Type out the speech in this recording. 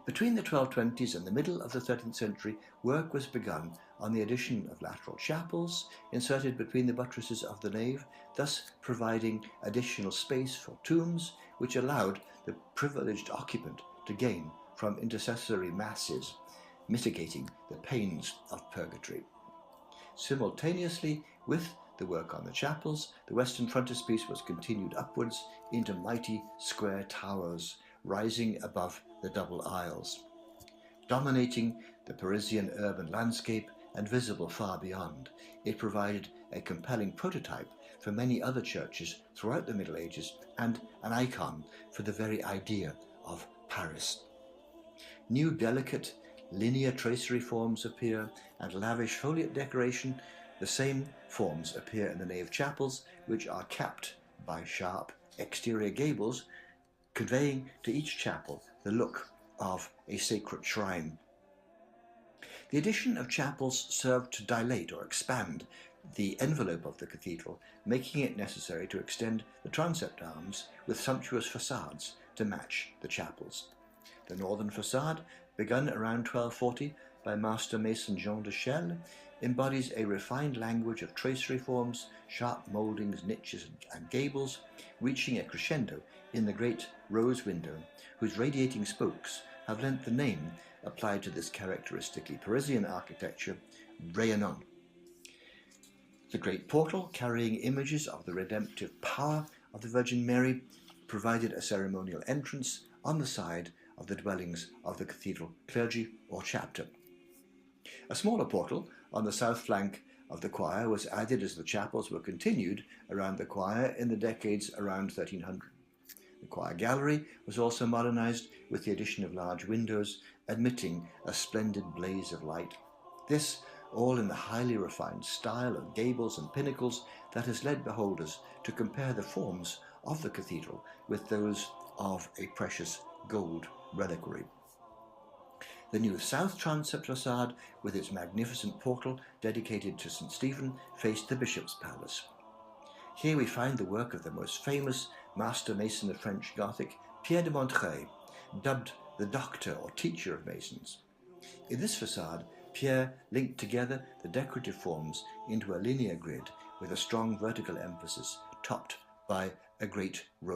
Between the 1220s and the middle of the 13th century, work was begun on the addition of lateral chapels inserted between the buttresses of the nave, thus providing additional space for tombs, which allowed the privileged occupant to gain from intercessory masses, mitigating the pains of purgatory. Simultaneously with the work on the chapels, the western frontispiece was continued upwards into mighty square towers rising above the double aisles, dominating the Parisian urban landscape and visible far beyond. It provided a compelling prototype for many other churches throughout the Middle Ages and an icon for the very idea of Paris. New delicate linear tracery forms appear and lavish foliate decoration. The same forms appear in the nave chapels, which are capped by sharp exterior gables, conveying to each chapel the look of a sacred shrine. The addition of chapels served to dilate or expand the envelope of the cathedral, making it necessary to extend the transept arms with sumptuous facades to match the chapels. The northern facade, begun around 1240 by master mason Jean de Chelles, embodies a refined language of tracery forms, sharp mouldings, niches and gables, reaching a crescendo in the great rose window, whose radiating spokes have lent the name applied to this characteristically Parisian architecture, rayonnant. The great portal, carrying images of the redemptive power of the Virgin Mary, provided a ceremonial entrance on the side of the dwellings of the cathedral clergy or chapter. A smaller portal on the south flank of the choir was added as the chapels were continued around the choir in the decades around 1300. The choir gallery was also modernized with the addition of large windows, admitting a splendid blaze of light. This, all in the highly refined style of gables and pinnacles that has led beholders to compare the forms of the cathedral with those of a precious gold reliquary. The new south transept facade, with its magnificent portal dedicated to St Stephen, faced the bishop's palace. Here we find the work of the most famous master mason of French Gothic, Pierre de Montreuil, dubbed the doctor or teacher of masons. In this facade, Pierre linked together the decorative forms into a linear grid with a strong vertical emphasis, topped by a great row.